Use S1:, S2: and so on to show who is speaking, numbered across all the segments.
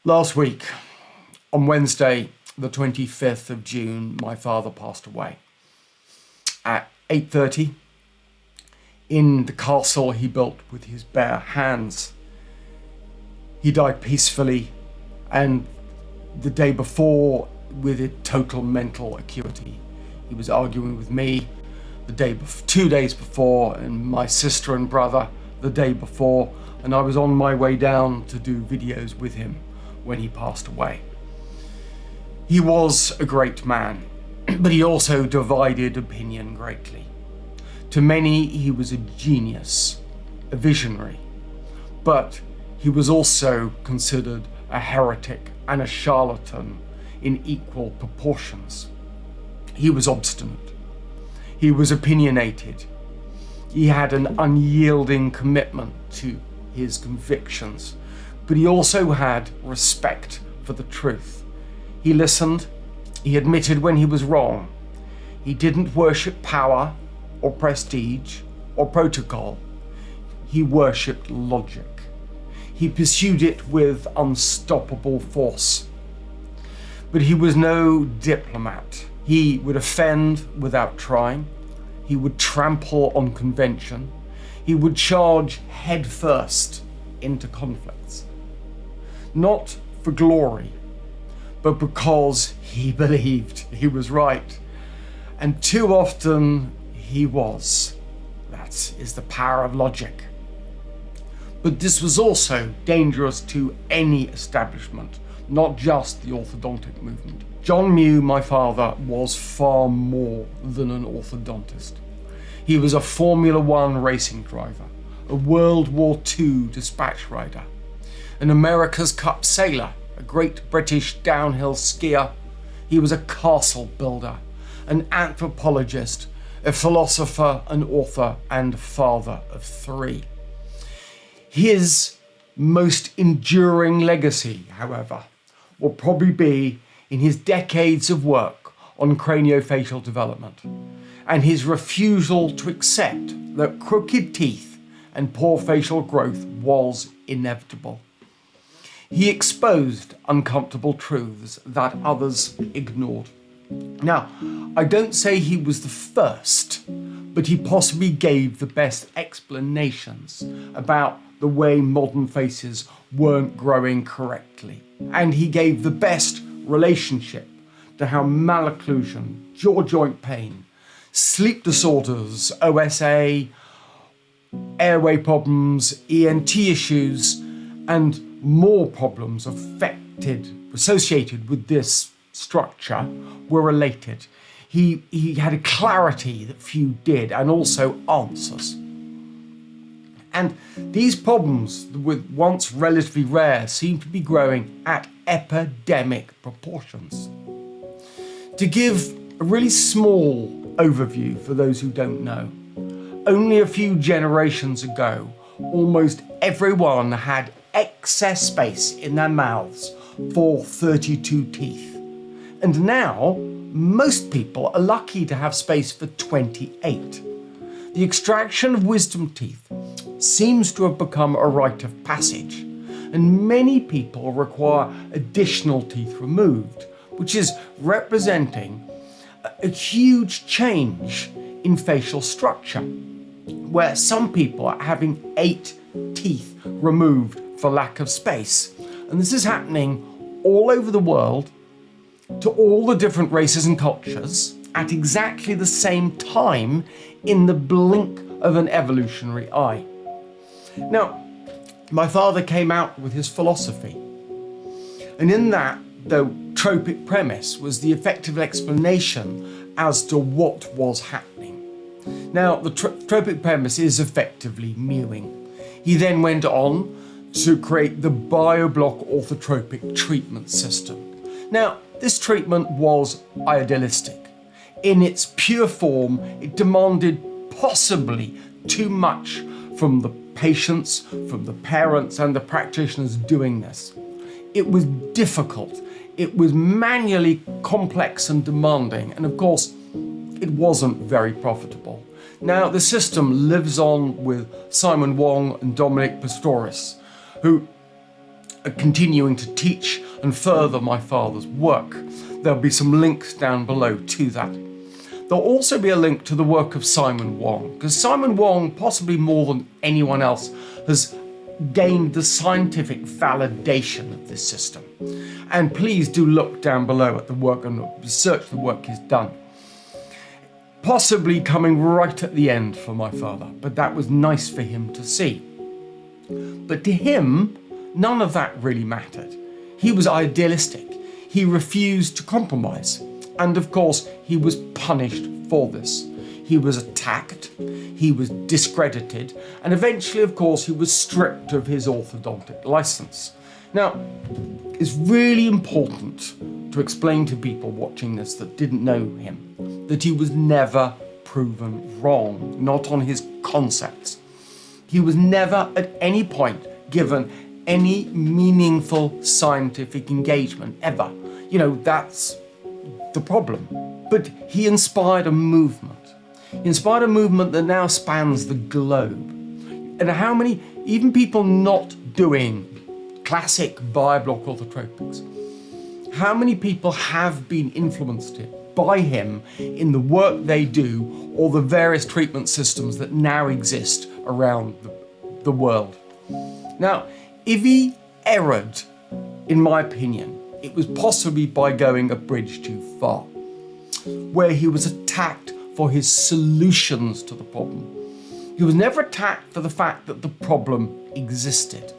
S1: Last week, on Wednesday, the 25th of June, my father passed away. At 8:30, in the castle he built with his bare hands. He died peacefully, and the day before, with a total mental acuity. He was arguing with me 2 days before, and my sister and brother the day before, and I was on my way down to do videos with him when he passed away. He was a great man, but he also divided opinion greatly. To many, he was a genius, a visionary, but he was also considered a heretic and a charlatan in equal proportions. He was obstinate. He was opinionated. He had an unyielding commitment to his convictions, but he also had respect for the truth. He listened. He admitted when he was wrong. He didn't worship power or prestige or protocol. He worshipped logic. He pursued it with unstoppable force. But he was no diplomat. He would offend without trying. He would trample on convention. He would charge headfirst into conflicts. Not for glory, but because he believed he was right. And too often he was. That is the power of logic. But this was also dangerous to any establishment, not just the orthodontic movement. John Mew, my father, was far more than an orthodontist. He was a Formula One racing driver, a World War II dispatch rider, an America's Cup sailor, a great British downhill skier. He was a castle builder, an anthropologist, a philosopher, an author, and father of three. His most enduring legacy, however, will probably be in his decades of work on craniofacial development and his refusal to accept that crooked teeth and poor facial growth was inevitable. He exposed uncomfortable truths that others ignored. Now, I don't say he was the first, but he possibly gave the best explanations about the way modern faces weren't growing correctly. And he gave the best relationship to how malocclusion, jaw joint pain, sleep disorders, OSA, airway problems, ENT issues, and more problems associated with this structure were related. He had a clarity that few did, and also answers. And these problems, with once relatively rare, seem to be growing at epidemic proportions. To give a really small overview for those who don't know, only a few generations ago, almost everyone had excess space in their mouths for 32 teeth. And now, most people are lucky to have space for 28. The extraction of wisdom teeth seems to have become a rite of passage, and many people require additional teeth removed, which is representing a huge change in facial structure, where some people are having 8 teeth removed for lack of space. And this is happening all over the world to all the different races and cultures at exactly the same time in the blink of an evolutionary eye. Now, my father came out with his philosophy, and in that, the Tropic Premise was the effective explanation as to what was happening. Now, the Tropic Premise is effectively mewing. He then went on to create the Biobloc orthotropic treatment system. Now, this treatment was idealistic. In its pure form, it demanded possibly too much from the patients, from the parents and the practitioners doing this. It was difficult. It was manually complex and demanding, and of course, it wasn't very profitable. Now, the system lives on with Simon Wong and Dominik Piskorski, who continuing to teach and further my father's work. There'll be some links down below to that. There'll also be a link to the work of Simon Wong, because Simon Wong, possibly more than anyone else, has gained the scientific validation of this system. And please do look down below at the work and research the work he's done. Possibly coming right at the end for my father, but that was nice for him to see. But to him, none of that really mattered. He was idealistic. He refused to compromise. And of course, he was punished for this. He was attacked, he was discredited, and eventually, of course, he was stripped of his orthodontic license. Now, it's really important to explain to people watching this that didn't know him that he was never proven wrong, not on his concepts. He was never at any point given any meaningful scientific engagement, ever. You know, that's the problem. But he inspired a movement. He inspired a movement that now spans the globe. And how many, even people not doing classic Biobloc orthotropics, how many people have been influenced by him in the work they do or the various treatment systems that now exist around the world? Now, if he erred, in my opinion, it was possibly by going a bridge too far, where he was attacked for his solutions to the problem. He was never attacked for the fact that the problem existed.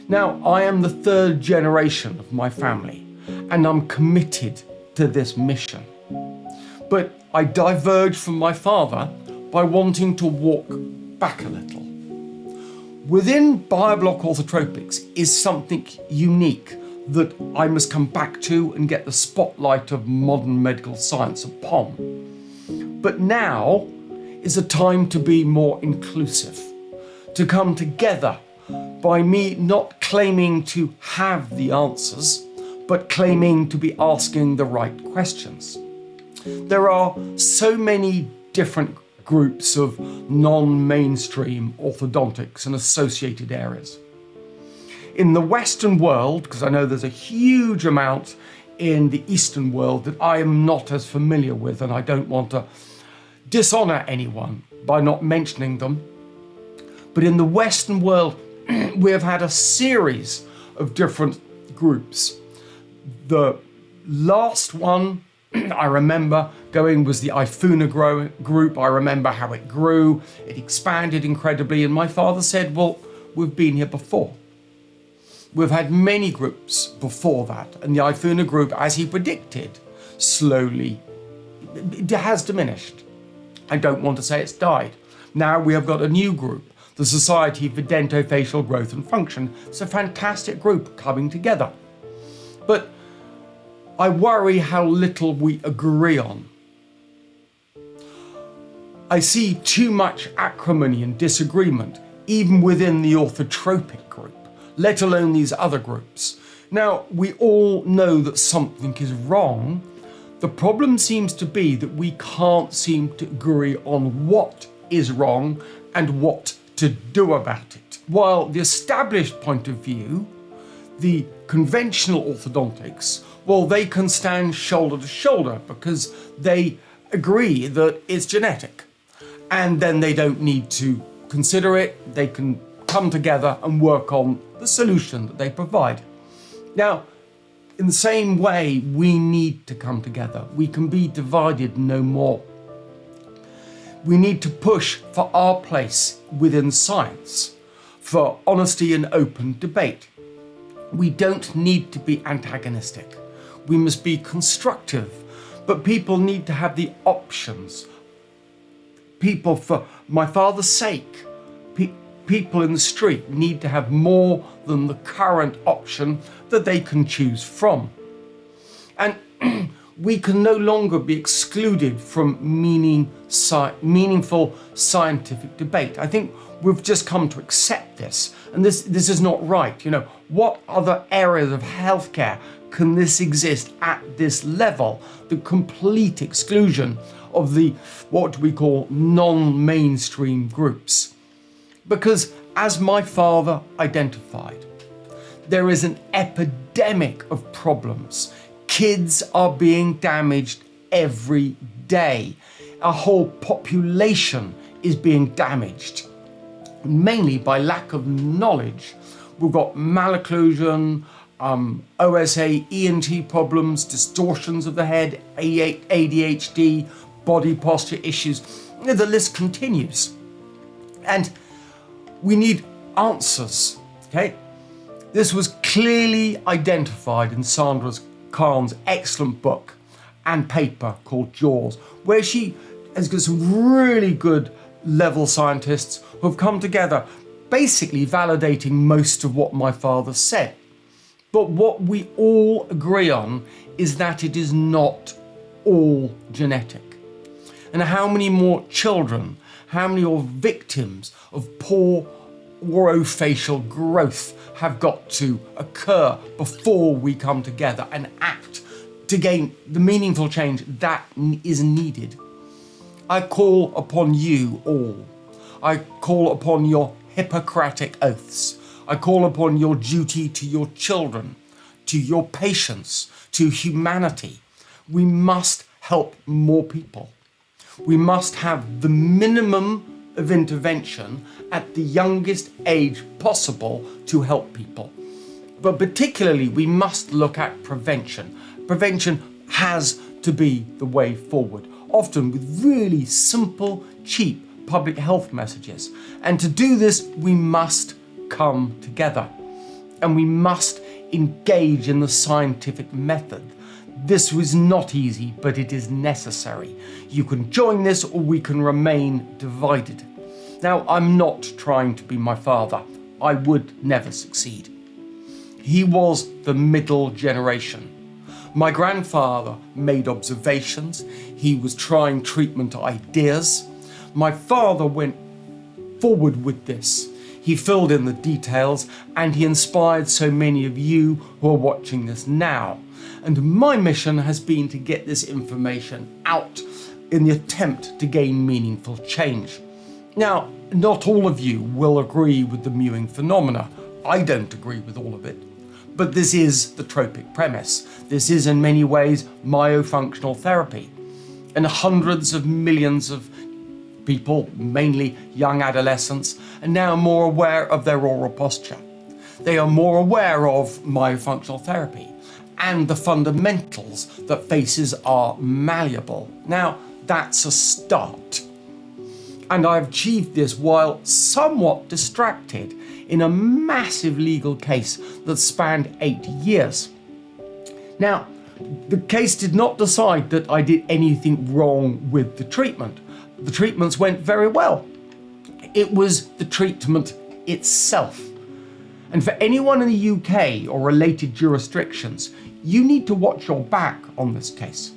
S1: Now, I am the third generation of my family, and I'm committed to this mission. But I diverged from my father by wanting to walk back a little. Within Biobloc Orthotropics is something unique that I must come back to and get the spotlight of modern medical science upon. But now is a time to be more inclusive, to come together by me not claiming to have the answers, but claiming to be asking the right questions. There are so many different groups of non-mainstream orthodontics and associated areas. In the Western world, because I know there's a huge amount in the Eastern world that I am not as familiar with, and I don't want to dishonor anyone by not mentioning them. But in the Western world, we have had a series of different groups. The last one I remember going was the Ifuna group. I remember how it grew, it expanded incredibly, and my father said, well, we've been here before. We've had many groups before that, and the Ifuna group, as he predicted, slowly it has diminished. I don't want to say it's died. Now we have got a new group, the Society for Dentofacial Growth and Function. It's a fantastic group coming together. But I worry how little we agree on. I see too much acrimony and disagreement, even within the orthotropic group, let alone these other groups. Now, we all know that something is wrong. The problem seems to be that we can't seem to agree on what is wrong and what to do about it. While the established point of view, the conventional orthodontics, well, they can stand shoulder to shoulder because they agree that it's genetic. And then they don't need to consider it. They can come together and work on the solution that they provide. Now, in the same way, we need to come together. We can be divided no more. We need to push for our place within science, for honesty and open debate. We don't need to be antagonistic. We must be constructive, but people need to have the options. People, for my father's sake, people in the street need to have more than the current option that they can choose from. And we can no longer be excluded from meaningful scientific debate. I think we've just come to accept this, and this is not right. You know, what other areas of healthcare can this exist at this level? The complete exclusion of the, what we call non-mainstream groups. Because as my father identified, There is an epidemic of problems. Kids are being damaged every day. A whole population is being damaged, mainly by lack of knowledge. We've got malocclusion, OSA, ENT problems, distortions of the head, ADHD, body posture issues. The list continues. And we need answers, okay? This was clearly identified in Sandra Kahn's excellent book and paper called Jaws, where she has got some really good level scientists who have come together, basically validating most of what my father said. But what we all agree on is that it is not all genetic. And how many more children, how many more victims of poor orofacial growth have got to occur before we come together and act to gain the meaningful change that is needed. I call upon you all. I call upon your Hippocratic oaths. I call upon your duty to your children, to your patients, to humanity. We must help more people. We must have the minimum of intervention at the youngest age possible to help people. But particularly, we must look at prevention. Prevention has to be the way forward, often with really simple, cheap public health messages. And to do this, we must come together and we must engage in the scientific method. This was not easy, but it is necessary. You can join this or we can remain divided. Now, I'm not trying to be my father. I would never succeed. He was the middle generation. My grandfather made observations. He was trying treatment ideas. My father went forward with this. He filled in the details and he inspired so many of you who are watching this now. And my mission has been to get this information out in the attempt to gain meaningful change. Now, not all of you will agree with the mewing phenomena. I don't agree with all of it. But this is the Tropic Premise. This is in many ways myofunctional therapy. And hundreds of millions of people, mainly young adolescents, are now more aware of their oral posture. They are more aware of myofunctional therapy and the fundamentals that faces are malleable. Now, that's a start. And I've achieved this while somewhat distracted in a massive legal case that spanned 8 years. Now, the case did not decide that I did anything wrong with the treatment. The treatments went very well. It was the treatment itself. And for anyone in the UK or related jurisdictions, you need to watch your back on this case.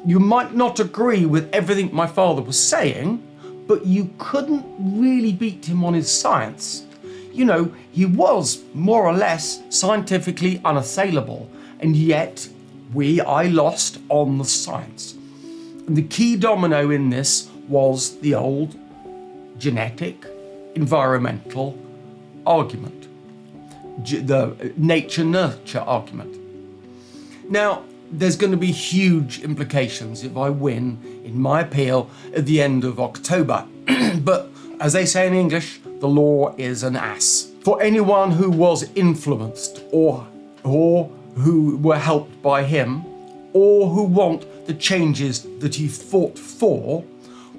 S1: You might not agree with everything my father was saying, but you couldn't really beat him on his science. You know, he was more or less scientifically unassailable, and yet I lost on the science. And the key domino in this was the old genetic, environmental argument, the nature-nurture argument. Now, there's going to be huge implications if I win in my appeal at the end of October. But as they say in English, the law is an ass. For anyone who was influenced or who were helped by him, or who want the changes that he fought for,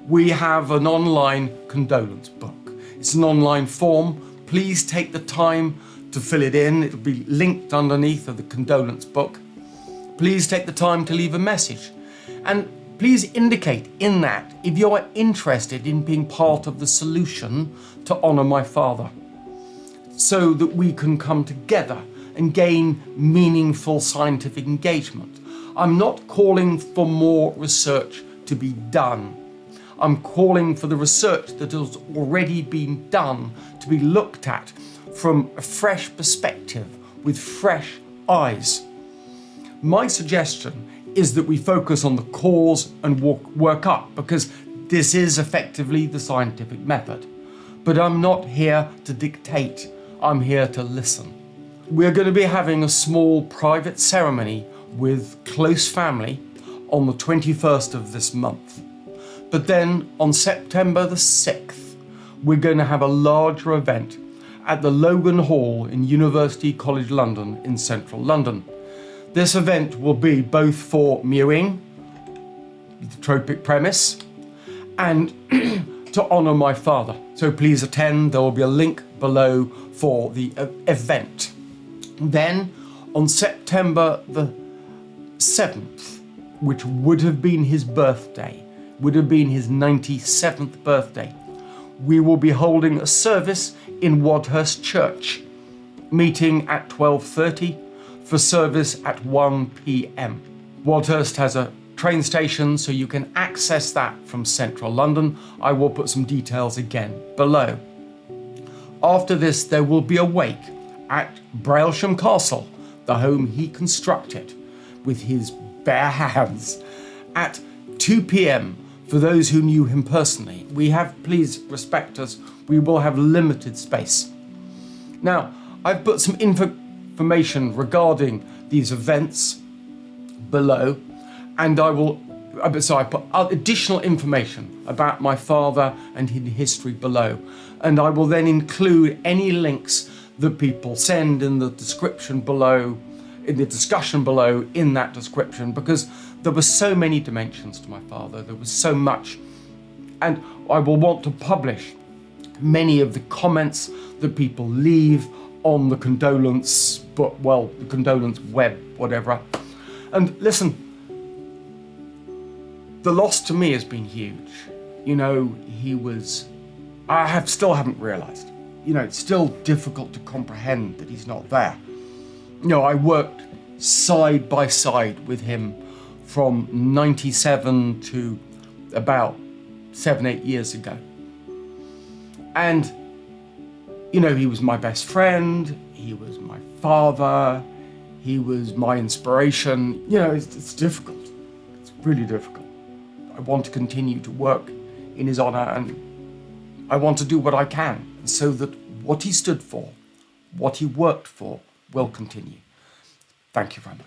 S1: we have an online condolence book. It's an online form. Please take the time to fill it in. It'll be linked underneath of the condolence book. Please take the time to leave a message. And please indicate in that if you are interested in being part of the solution to honour my father, so that we can come together and gain meaningful scientific engagement. I'm not calling for more research to be done. I'm calling for the research that has already been done to be looked at from a fresh perspective with fresh eyes. My suggestion is that we focus on the cause and work up, because this is effectively the scientific method. But I'm not here to dictate, I'm here to listen. we're going to be having a small private ceremony with close family on the 21st of this month. But then on September the 6th, we're going to have a larger event at the Logan Hall in University College London in central London. This event will be both for Mewing, the Tropic Premise, and to honour my father. So please attend. There will be a link below for the event. Then on September the 7th, which would have been his birthday, would have been his 97th birthday, we will be holding a service in Wadhurst Church, meeting at 12:30 for service at 1 p.m. Wadhurst has a train station, so you can access that from central London. I will put some details again below. After this, there will be a wake at Braysham Castle, the home he constructed with his bare hands, at 2 p.m. for those who knew him personally. Please respect us, we will have limited space. Now, I've put some information regarding these events below, and I put additional information about my father and his history below, and I will then include any links that people send in the description below, in the discussion below, in that description, because there were so many dimensions to my father, there was so much, and I will want to publish many of the comments that people leave on the condolence the condolence web, whatever. And listen, the loss to me has been huge. You know, still haven't realised. You know, it's still difficult to comprehend that he's not there. You know, I worked side by side with him from 97 to about 7-8 years ago. And, you know, he was my best friend, he was my father, he was my inspiration. You know, it's difficult. It's really difficult. I want to continue to work in his honour, and I want to do what I can so that what he stood for, what he worked for, will continue. Thank you very much.